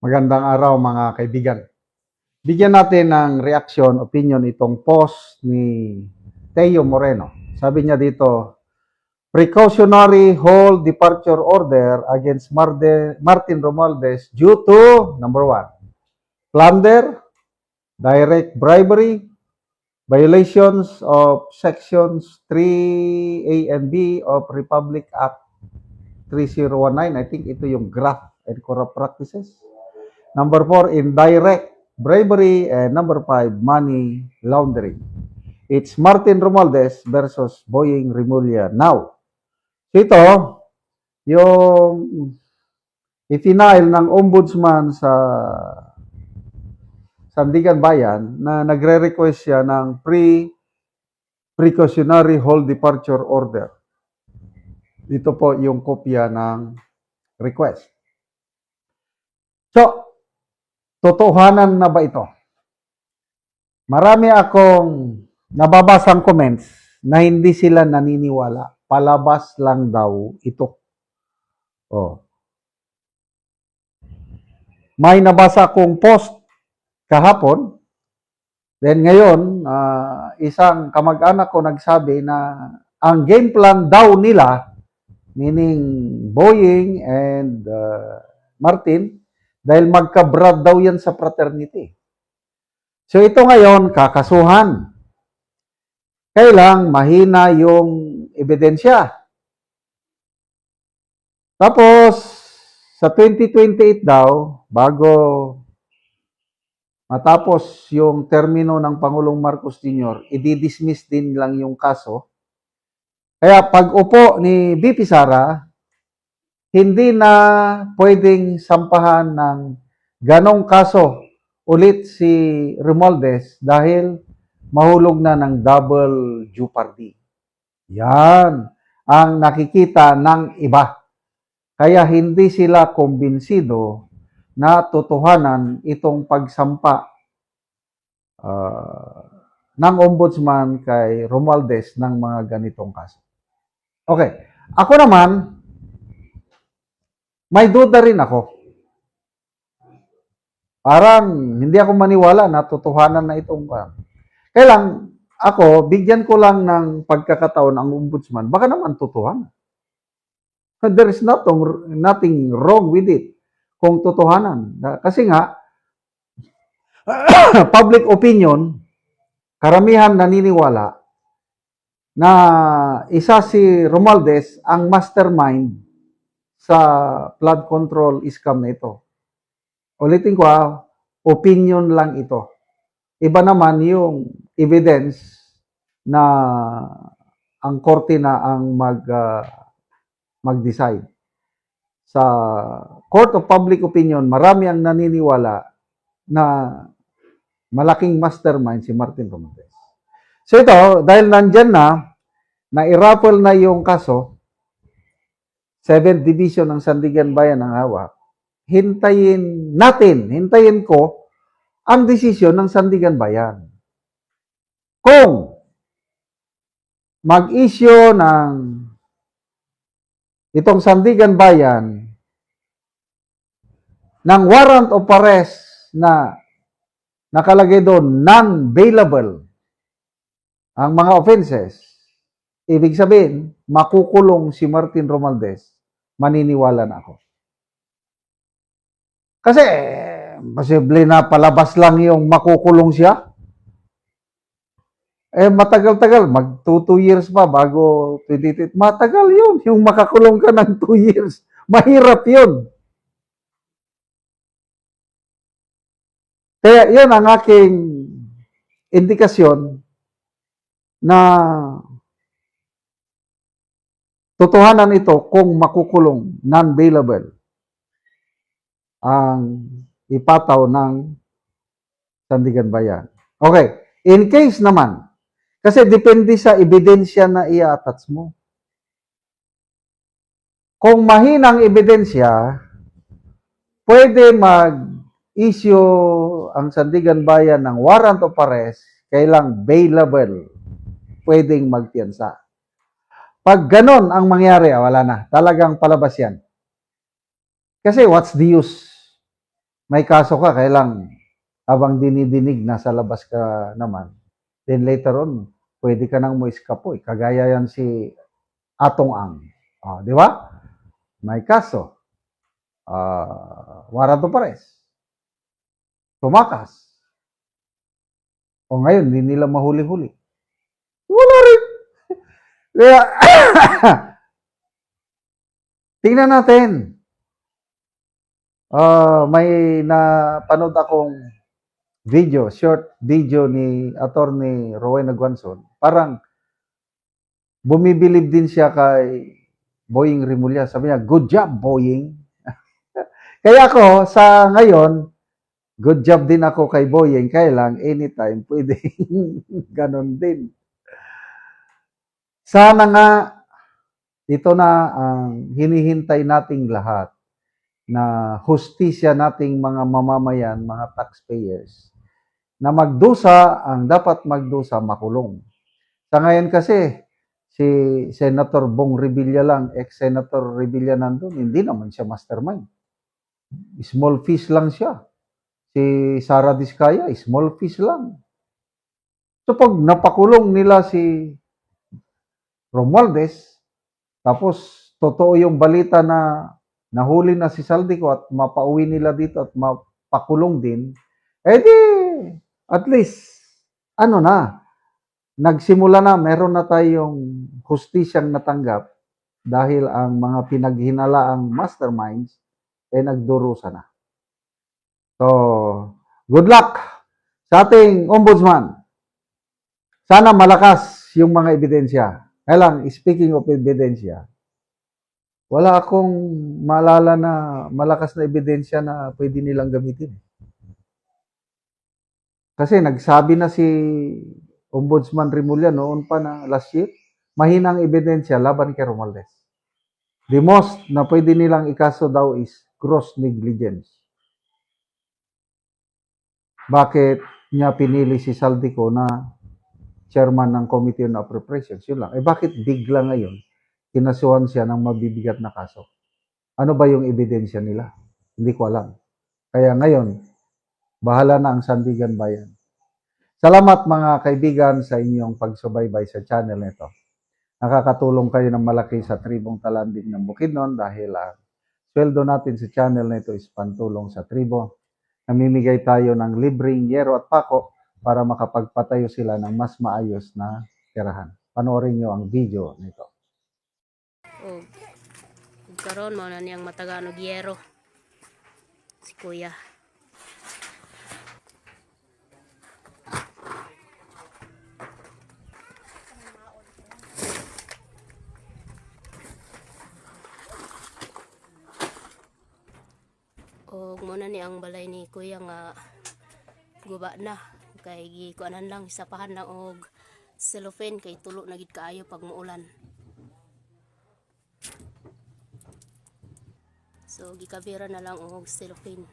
Magandang araw mga kaibigan. Bigyan natin ng reaction, opinion itong post ni Teo Moreno. Sabi niya dito, precautionary hold departure order against Martin Romualdez due to, number 1, plunder, direct bribery, violations of sections 3A and B of Republic Act 3019. I think ito yung graft and corrupt practices. Number 4, indirect bribery. And number 5, money laundering. It's Martin Romualdez versus Boying Rimulya. Now, ito, yung ifinail ng ombudsman sa Sandigan Bayan na nagre-request siya ng precautionary hold departure order. Ito po yung kopya ng request. So, totohanan na ba ito? Marami akong nababasang comments na hindi sila naniniwala. Palabas lang daw ito. Oh. May nabasa akong post kahapon. Then ngayon, isang kamag-anak ko nagsabi na ang game plan daw nila, meaning Boying and Martin, dahil magka-brad daw yan sa fraternity. So ito ngayon, kakasuhan. Kailang mahina yung ebidensya. Tapos, sa 2028 daw, bago matapos yung termino ng Pangulong Marcos Sr., i-dismiss din lang yung kaso. Kaya pag upo ni BP Sara, hindi na pwedeng sampahan ng ganong kaso ulit si Romualdez dahil mahulog na ng double jeopardy. Yan ang nakikita ng iba. Kaya hindi sila kumbinsido na totohanan itong pagsampa ng ombudsman kay Romualdez ng mga ganitong kaso. Okay. Ako naman, may duda rin ako. Parang hindi ako maniwala na totohanan na itong kailang ako, bigyan ko lang ng pagkakataon ang ombudsman. Baka naman totohanan. There is nothing wrong with it kung totohanan. Kasi nga, public opinion, karamihan naniniwala na isa si Romualdez ang mastermind sa flood control scam na ito. Ulitin ko opinion lang ito. Iba naman yung evidence na ang korte na ang mag-decide. Sa Court of Public Opinion, marami ang naniniwala na malaking mastermind si Martin Romualdez. So ito, dahil nandyan na i-raffle na yung kaso, 7th Division ng Sandigan Bayan ang hawak, hintayin ko ang desisyon ng Sandigan Bayan. Kung mag-issue ng itong Sandigan Bayan ng warrant of arrest na nakalagay doon non-bailable ang mga offenses, ibig sabihin, makukulong si Martin Romualdez, maniniwala na ako. Kasi, posible na palabas lang yung makukulong siya. Matagal-tagal, mag 2 years pa bago 28. Matagal yun, yung makakulong ka ng 2 years. Mahirap yun. Kaya yun ang aking indikasyon na totohanan ito kung makukulong, non-bailable ang ipataw ng Sandigan Bayan. Okay, in case naman, kasi depende sa ebidensya na i-attach mo. Kung mahinang ebidensya, pwede mag-issue ang Sandigan Bayan ng warrant of arrest, kailang bailable, pwedeng magpiyansa. Pag ganon ang mangyari, wala na. Talagang palabas yan. Kasi what's the use? may kaso ka, kailang habang dinidinig na sa labas ka naman, then later on, pwede ka nang mo iskapoy. Kagaya yan si Atong Ang. Di ba? May kaso. Warrant of arrest. Tumakas. O ngayon, hindi nila mahuli-huli. Wala rin. Kaya, tingnan natin. May napanood akong video, short video ni Attorney Rowena Guanzon. Parang bumibilib din siya kay Boying Rimulya. Sabi niya, good job, Boying. Kaya ako, sa ngayon, good job din ako kay Boying. Kaya lang, anytime, pwede ganon din. Sana nga, ito na ang hinihintay nating lahat, na hustisya nating mga mamamayan, mga taxpayers, na magdusa, ang dapat magdusa, makulong. Sa ngayon kasi, si Senator Bong Revilla lang, ex-Senator Revilla nandun, hindi naman siya mastermind. Small fish lang siya. Si Sara Diskaya, small fish lang. So pag napakulong nila si Romualdez, tapos totoo yung balita na nahuli na si Saldico at mapauwi nila dito at mapakulong din, di, at least, nagsimula na, meron na tayong hustisyang natanggap dahil ang mga pinaghinalaang masterminds nagdurusa na. So, good luck sa ating ombudsman. Sana malakas yung mga ebidensya. Kaya speaking of ebidensya, wala akong maalala na malakas na ebidensya na pwede nilang gamitin. Kasi nagsabi na si Ombudsman Rimulya noon pa na last year, mahinang ebidensya laban kay Romualdez. The most na pwede nilang ikaso daw is gross negligence. Bakit niya pinili si Saldico na chairman ng Committee on Appropriations? Yun lang. Bakit bigla ngayon kinasuhan siya ng mabibigat na kaso? Ano ba yung ebidensya nila? Hindi ko alam. Kaya ngayon, bahala na ang Sandigan Bayan. Salamat mga kaibigan sa inyong pagsubaybay sa channel nito. Nakakatulong kayo ng malaki sa tribong Talanding ng Bukidnon dahil ang sweldo natin sa channel nito is pantulong sa tribo. Namimigay tayo ng libreng yero at pako para makapagpatayo sila ng mas maayos na tirahan. Panoorin nyo ang video nito. Karon mo na niyang matagaan og yero si Kuya. Og mo na ni ang balay ni Kuya nga guba na kay gikuanan lang isapahan lang og cellophane kay tulo na gid kaayo pag muulan. So gikabira na lang og cellophane.